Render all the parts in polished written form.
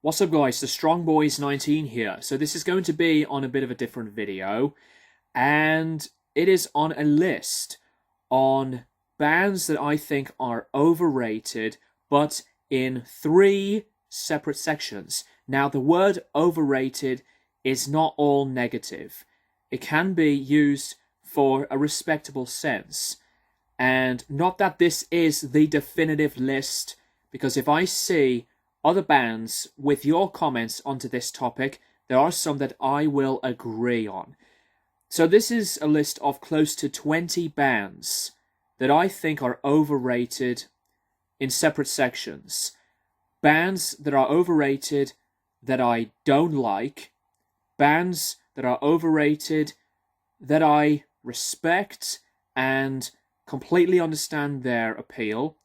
What's up guys, the Strong Boys 19 here. So this is going to be on a bit of a different video, and it is on a list on bands that I think are overrated, but in 3 separate sections. Now the word overrated is not all negative. It can be used for a respectable sense. And not that this is the definitive list, because if I see other bands with your comments onto this topic, there are some that I will agree on. So this is a list of close to 20 bands that I think are overrated in separate sections. Bands that are overrated that I don't like, bands that are overrated that I respect and completely understand their appeal,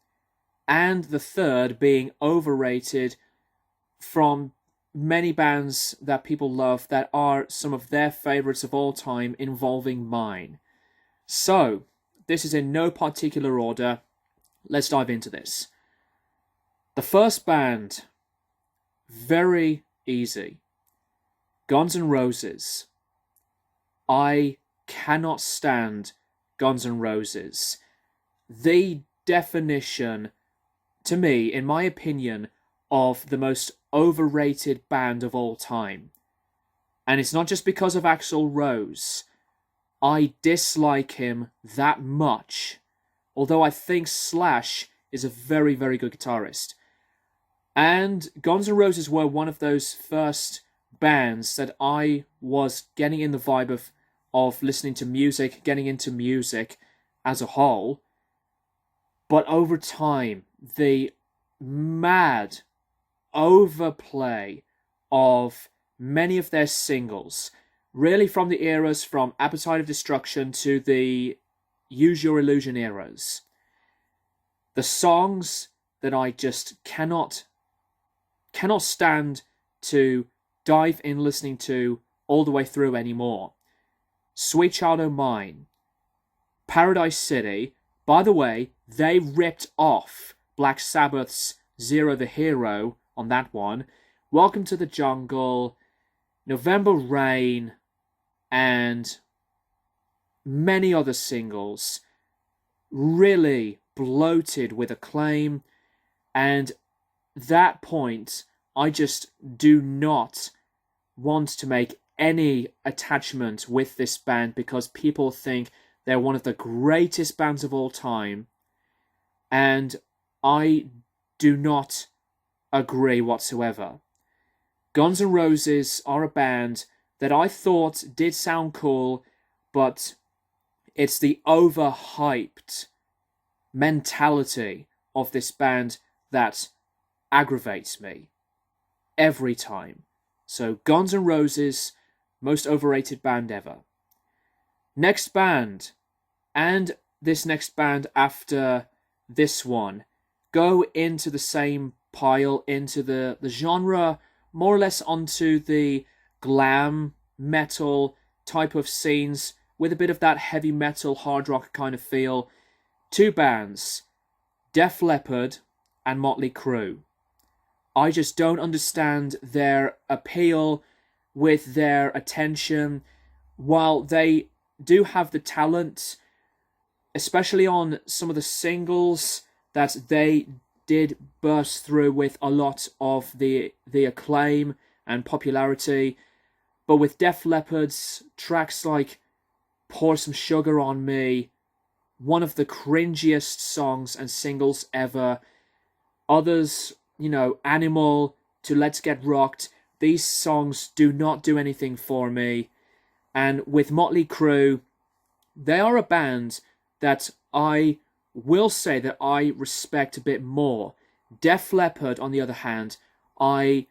and the third being overrated from many bands that people love that are some of their favorites of all time, involving mine. So, this is in no particular order. Let's dive into this. The first band, very easy. Guns N' Roses. I cannot stand Guns N' Roses. The definition, to me, in my opinion, of the most overrated band of all time. And it's not just because of Axl Rose. I dislike him that much. Although I think Slash is a very, very good guitarist. And Guns N' Roses were one of those first bands that I was getting in the vibe of listening to music, getting into music as a whole. But over time, the mad overplay of many of their singles, really from the eras from Appetite of Destruction to the Use Your Illusion eras, the songs that I just cannot stand to dive in listening to all the way through anymore. Sweet Child O' Mine, Paradise City. By the way, they ripped off Black Sabbath's Zero the Hero on that one. Welcome to the Jungle, November Rain, and many other singles. Really bloated with acclaim. And that point, I just do not want to make any attachment with this band because people think they're one of the greatest bands of all time, and I do not agree whatsoever. Guns N' Roses are a band that I thought did sound cool, but it's the overhyped mentality of this band that aggravates me every time. So Guns N' Roses, most overrated band ever. Next band, and this next band after this one, go into the same pile, into the genre, more or less onto the glam metal type of scenes, with a bit of that heavy metal, hard rock kind of feel. 2 bands, Def Leppard and Mötley Crüe. I just don't understand their appeal with their attention. While they do have the talent, especially on some of the singles that they did burst through with a lot of the acclaim and popularity, but with Def Leppard's tracks like Pour Some Sugar on Me, one of the cringiest songs and singles ever. Others, Animal to Let's Get Rocked, these songs do not do anything for me. And with Mötley Crüe, they are a band that I will say that I respect a bit more. Def Leppard, on the other hand, I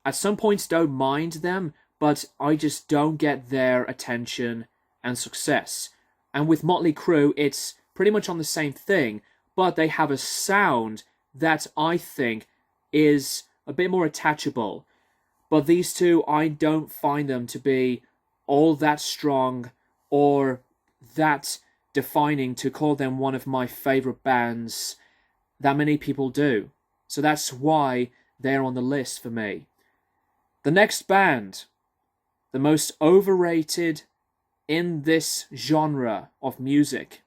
at some points don't mind them, but I just don't get their attention and success. And with Mötley Crüe, it's pretty much on the same thing, but they have a sound that I think is a bit more attachable. But these two, I don't find them to be all that strong or that defining to call them one of my favorite bands that many people do. So that's why they're on the list for me. The next band, the most overrated in this genre of music,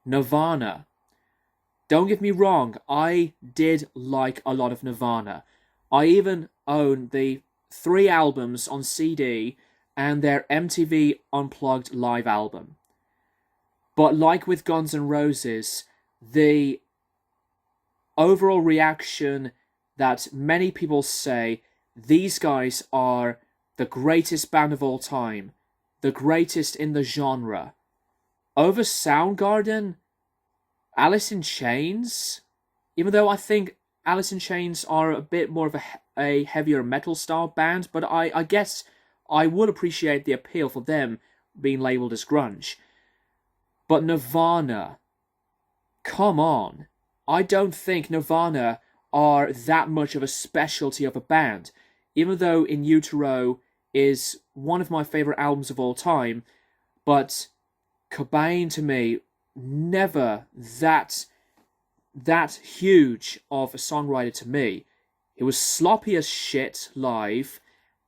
Nirvana. Don't get me wrong, I did like a lot of Nirvana. I even own the 3 albums on CD and their MTV Unplugged live album. But like with Guns N' Roses, the overall reaction that many people say these guys are the greatest band of all time, the greatest in the genre. Over Soundgarden, Alice in Chains, even though I think Alice in Chains are a bit more of a heavier metal style band, but I guess I would appreciate the appeal for them being labelled as grunge. But Nirvana, come on. I don't think Nirvana are that much of a specialty of a band, even though In Utero is one of my favourite albums of all time, but Cobain to me, never that huge of a songwriter to me. He was sloppy as shit live,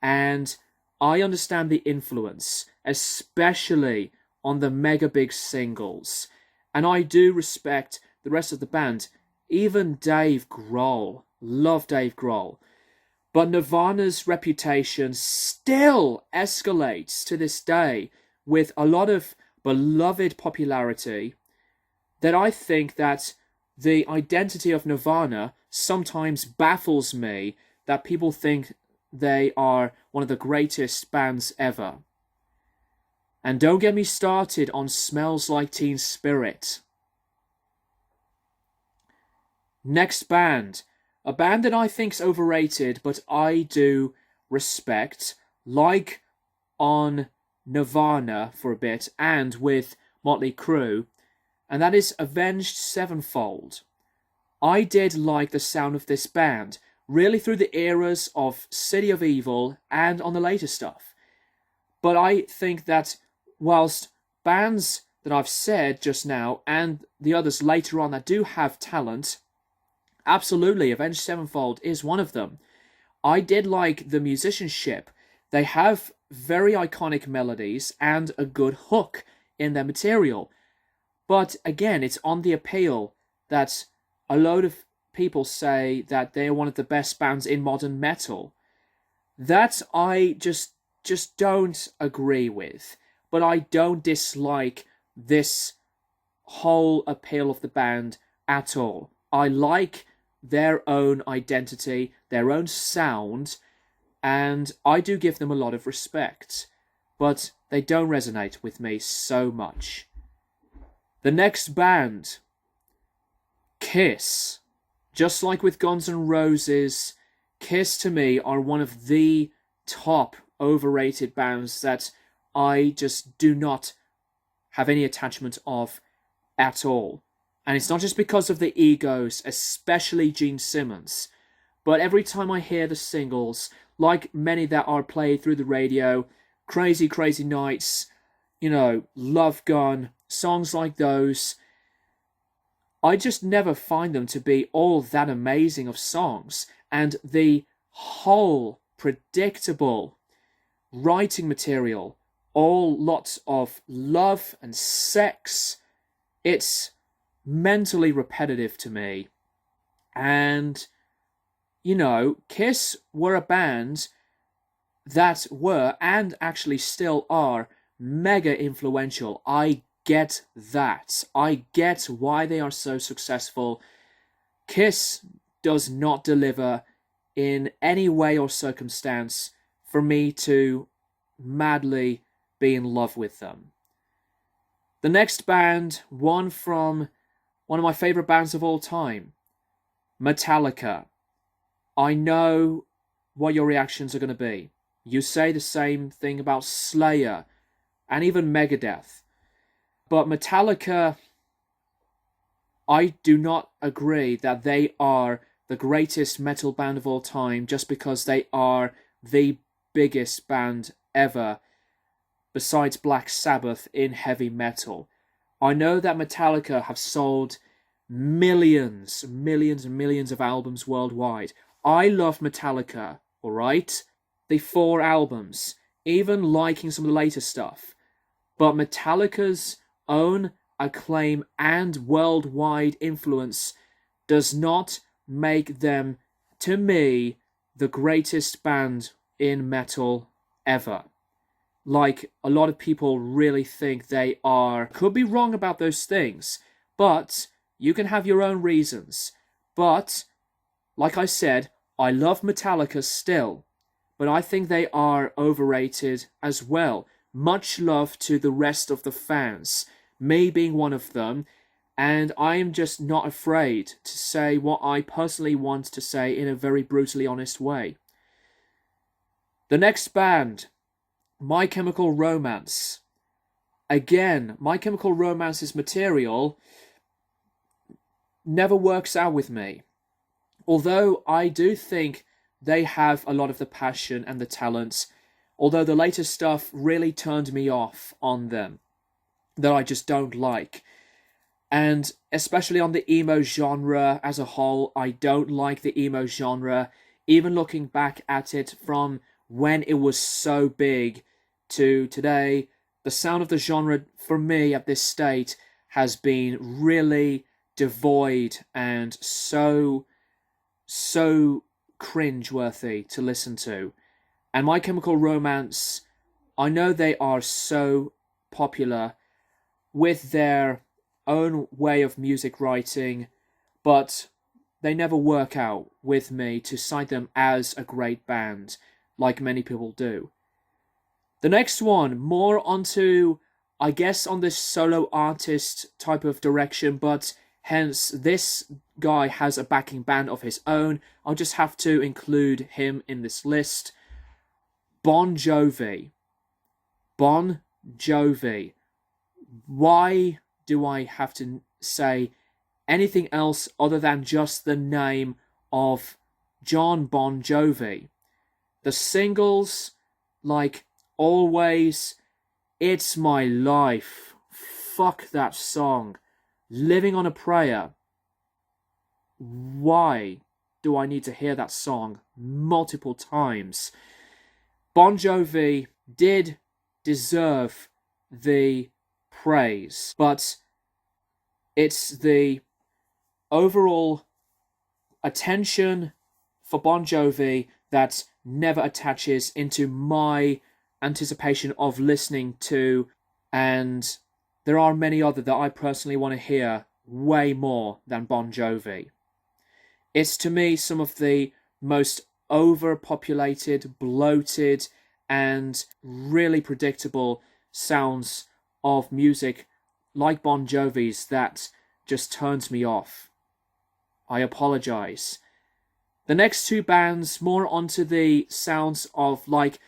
and I understand the influence, especially on the mega big singles. And I do respect the rest of the band, even Dave Grohl. Love Dave Grohl. But Nirvana's reputation still escalates to this day with a lot of beloved popularity, that I think that the identity of Nirvana sometimes baffles me, that people think they are one of the greatest bands ever. And don't get me started on Smells Like Teen Spirit. Next band, a band that I think's overrated, but I do respect, like on Nirvana for a bit, and with Mötley Crüe, and that is Avenged Sevenfold. I did like the sound of this band, really through the eras of City of Evil and on the later stuff. But I think that whilst bands that I've said just now and the others later on that do have talent, absolutely, Avenged Sevenfold is one of them. I did like the musicianship. They have very iconic melodies and a good hook in their material. But again, it's on the appeal that a load of people say that they're one of the best bands in modern metal. That I just don't agree with. But I don't dislike this whole appeal of the band at all. I like their own identity, their own sound, and I do give them a lot of respect. But they don't resonate with me so much. The next band, Kiss. Just like with Guns N' Roses, Kiss to me are one of the top overrated bands that I just do not have any attachment of at all. And it's not just because of the egos, especially Gene Simmons, but every time I hear the singles, like many that are played through the radio, Crazy Crazy Nights, Love Gun, songs like those, I just never find them to be all that amazing of songs. And the whole predictable writing material, all lots of love and sex, it's mentally repetitive to me. And, Kiss were a band that were, and actually still are, mega influential. I get that. I get why they are so successful. Kiss does not deliver in any way or circumstance for me to madly be in love with them. The next band, one from one of my favourite bands of all time, Metallica. I know what your reactions are going to be. You say the same thing about Slayer and even Megadeth. But Metallica, I do not agree that they are the greatest metal band of all time just because they are the biggest band ever besides Black Sabbath in heavy metal. I know that Metallica have sold millions and millions of albums worldwide. I love Metallica alright? The 4 albums, even liking some of the later stuff. But Metallica's own acclaim and worldwide influence does not make them, to me, the greatest band in metal ever. Like, a lot of people really think they are. Could be wrong about those things, but you can have your own reasons. But, like I said, I love Metallica still, but I think they are overrated as well. Much love to the rest of the fans, me being one of them, and I am just not afraid to say what I personally want to say in a very brutally honest way. The next band, My Chemical Romance. Again, My Chemical Romance's material never works out with me. Although I do think they have a lot of the passion and the talent, although the later stuff really turned me off on them, that I just don't like. And especially on the emo genre as a whole, I don't like the emo genre. Even looking back at it from when it was so big to today, the sound of the genre for me at this state has been really devoid and so cringe-worthy to listen to. And My Chemical Romance, I know they are so popular with their own way of music writing, but they never work out with me to cite them as a great band, like many people do. The next one, more onto, I guess, on this solo artist type of direction, but hence this guy has a backing band of his own. I'll just have to include him in this list. Bon Jovi. Bon Jovi. Why do I have to say anything else other than just the name of John Bon Jovi? The singles, like Always, It's My Life, fuck that song, Living on a Prayer. Why do I need to hear that song multiple times? Bon Jovi did deserve the praise, but it's the overall attention for Bon Jovi that never attaches into my anticipation of listening to, and there are many other that I personally want to hear way more than Bon Jovi. It's to me some of the most overpopulated, bloated, and really predictable sounds of music like Bon Jovi's that just turns me off. I apologize. The next 2 bands, more onto the sounds of like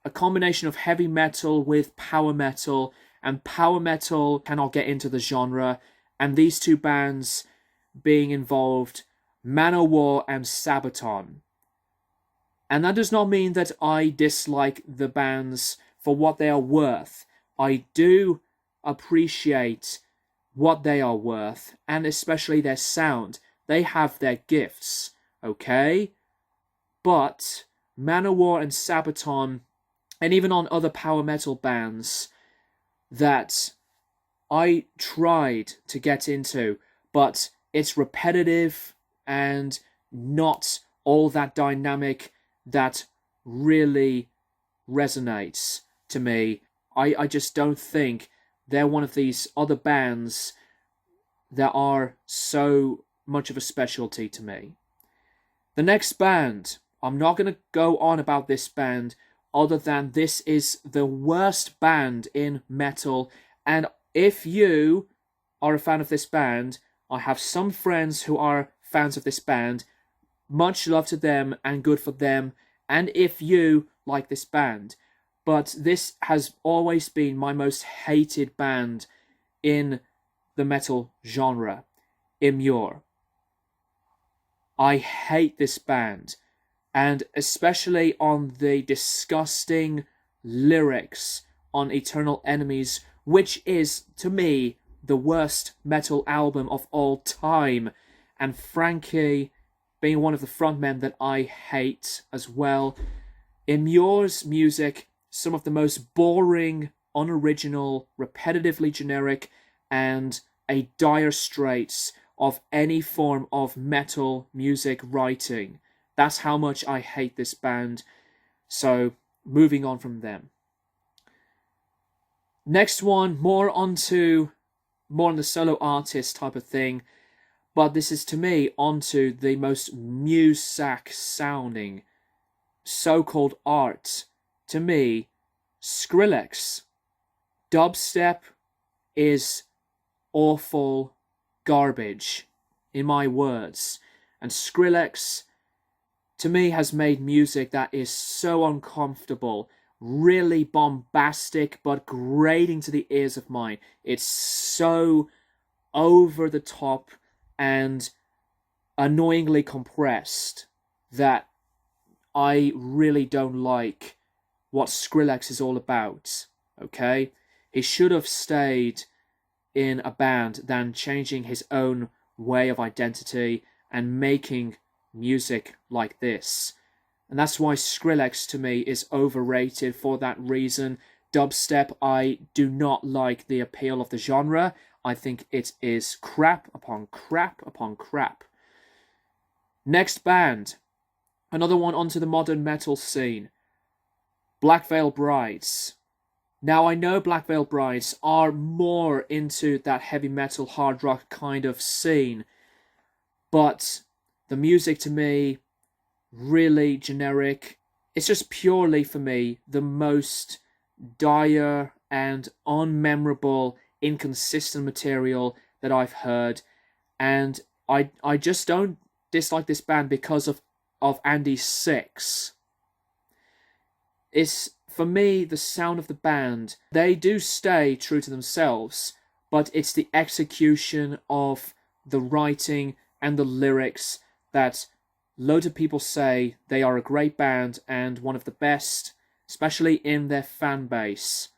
a combination of heavy metal with power metal, and power metal cannot get into the genre, and these 2 bands being involved, Manowar and Sabaton. And that does not mean that I dislike the bands for what they are worth. I do appreciate what they are worth, and especially their sound. They have their gifts, okay? But Manowar and Sabaton, and even on other power metal bands that I tried to get into, but it's repetitive and not all that dynamic that really resonates to me. I just don't think they're one of these other bands that are so much of a specialty to me. The next band, I'm not going to go on about this band other than this is the worst band in metal, and if you are a fan of this band, I have some friends who are fans of this band, much love to them and good for them, and if you like this band, but this has always been my most hated band in the metal genre, Immure. I hate this band, and especially on the disgusting lyrics on Eternal Enemies, which is, to me, the worst metal album of all time. And frankly, being one of the frontmen that I hate as well. Immure's music, some of the most boring, unoriginal, repetitively generic, and a dire straits of any form of metal music writing. That's how much I hate this band. So, moving on from them. Next one, more on the solo artist type of thing. But this is, to me, onto the most Muzak sounding so-called art. To me, Skrillex. Dubstep is awful garbage, in my words. And Skrillex, to me, has made music that is so uncomfortable, really bombastic, but grating to the ears of mine. It's so over the top and annoyingly compressed that I really don't like what Skrillex is all about, okay? He should have stayed in a band than changing his own way of identity and making music like this. And that's why Skrillex, to me, is overrated for that reason. Dubstep, I do not like the appeal of the genre. I think it is crap upon crap upon crap. Next band, another one onto the modern metal scene. Black Veil Brides. Now, I know Black Veil Brides are more into that heavy metal, hard rock kind of scene, but the music, to me, really generic. It's just purely, for me, the most dire and unmemorable, inconsistent material that I've heard. And I just don't dislike this band because of Andy Six. It's, for me, the sound of the band. They do stay true to themselves, but it's the execution of the writing and the lyrics that loads of people say they are a great band and one of the best, especially in their fan base.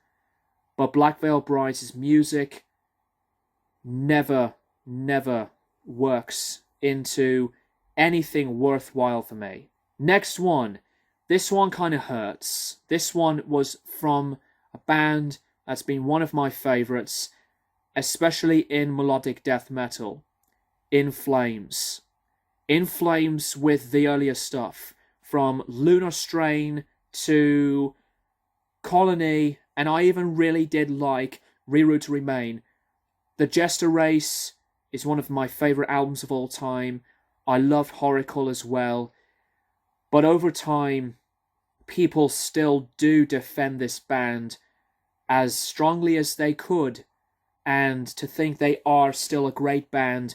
But Black Veil Brides' music never works into anything worthwhile for me. Next one. This one kind of hurts. This one was from a band that's been one of my favourites, especially in melodic death metal. In Flames. In Flames with the earlier stuff, from Lunar Strain to Colony, and I even really did like Reroute to Remain. The Jester Race is one of my favourite albums of all time. I loved Horacle as well. But over time, people still do defend this band as strongly as they could, and to think they are still a great band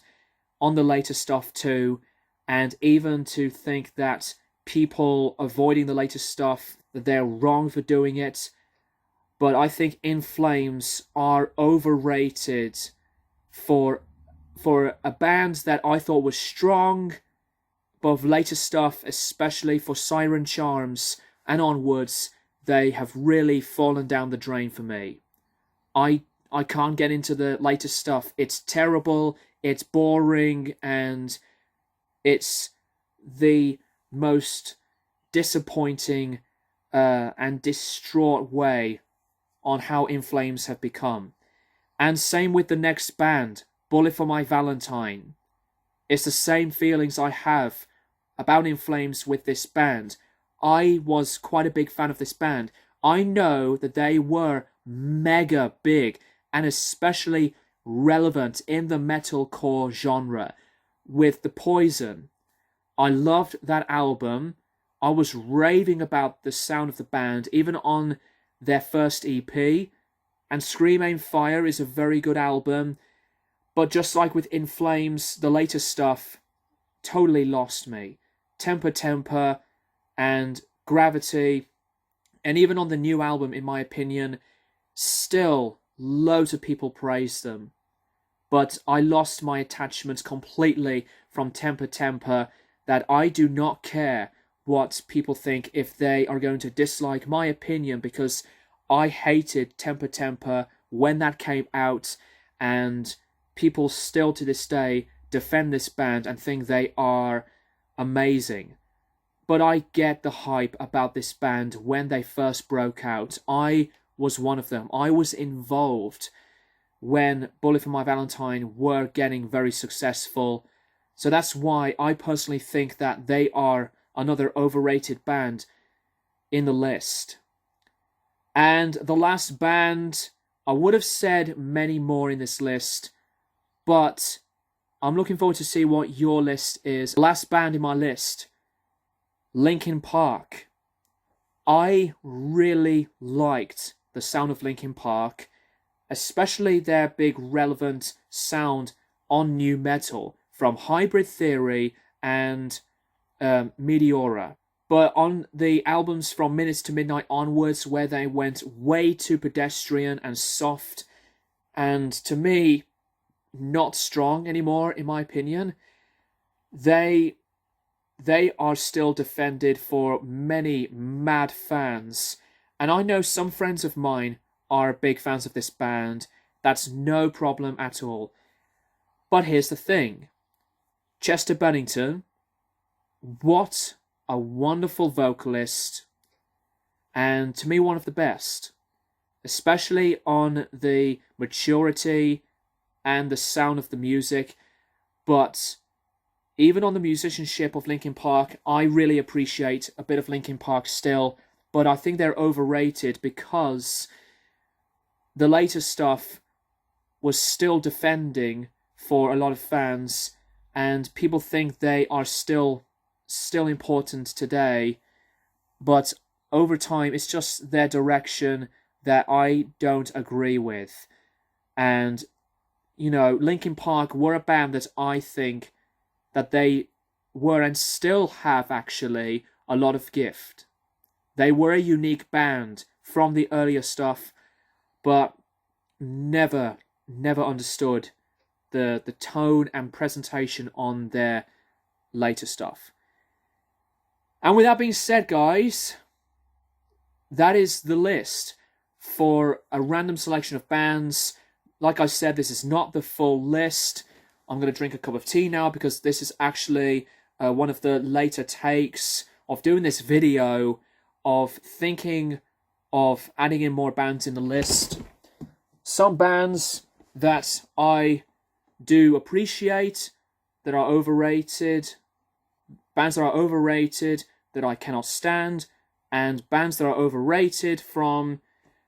on the later stuff too, and even to think that people avoiding the latest stuff, that they're wrong for doing it. But I think In Flames are overrated for a band that I thought was strong, but of later stuff, especially for Siren Charms and onwards, they have really fallen down the drain for me. I can't get into the later stuff. It's terrible, it's boring, and it's the most disappointing and distraught way on how In Flames have become. And same with the next band, Bullet for My Valentine. It's the same feelings I have about In Flames with this band. I was quite a big fan of this band. I know that they were mega big and especially relevant in the metalcore genre with The Poison. I loved that album. I was raving about the sound of the band, even on their first EP. And Scream Aim Fire is a very good album. But just like with In Flames, the later stuff totally lost me. Temper Temper and Gravity, and even on the new album, in my opinion, still loads of people praise them. But I lost my attachment completely from Temper Temper, that I do not care what people think if they are going to dislike my opinion, because I hated Temper Temper when that came out, and people still to this day defend this band and think they are amazing. But I get the hype about this band when they first broke out. I was one of them. I was involved when Bullet for My Valentine were getting very successful. So that's why I personally think that they are another overrated band in the list. And the last band, I would have said many more in this list, but I'm looking forward to see what your list is. The last band in my list, Linkin Park. I really liked the sound of Linkin Park, especially their big relevant sound on nu metal from Hybrid Theory and Meteora. But on the albums from Minutes to Midnight onwards, where they went way too pedestrian and soft, and to me, not strong anymore, in my opinion, they are still defended for many mad fans. And I know some friends of mine are big fans of this band. That's no problem at all. But here's the thing. Chester Bennington, what a wonderful vocalist, and to me one of the best, especially on the maturity and the sound of the music. But even on the musicianship of Linkin Park, I really appreciate a bit of Linkin Park still, but I think they're overrated because the later stuff was still defending for a lot of fans, and people think they are still important today, but over time it's just their direction that I don't agree with. And you know, Linkin Park were a band that I think that they were and still have actually a lot of gift. They were a unique band from the earlier stuff, but never understood the tone and presentation on their later stuff. And with that being said, guys, that is the list for a random selection of bands. Like I said, this is not the full list. I'm going to drink a cup of tea now because this is actually one of the later takes of doing this video, of thinking of adding in more bands in the list. Some bands that I do appreciate that are overrated, bands that are overrated that I cannot stand, and bands that are overrated from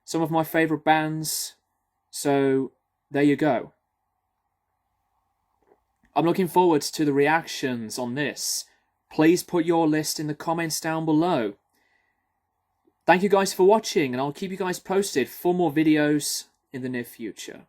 some of my favourite bands. So there you go. I'm looking forward to the reactions on this. Please put your list in the comments down below. Thank you guys for watching, and I'll keep you guys posted for more videos in the near future.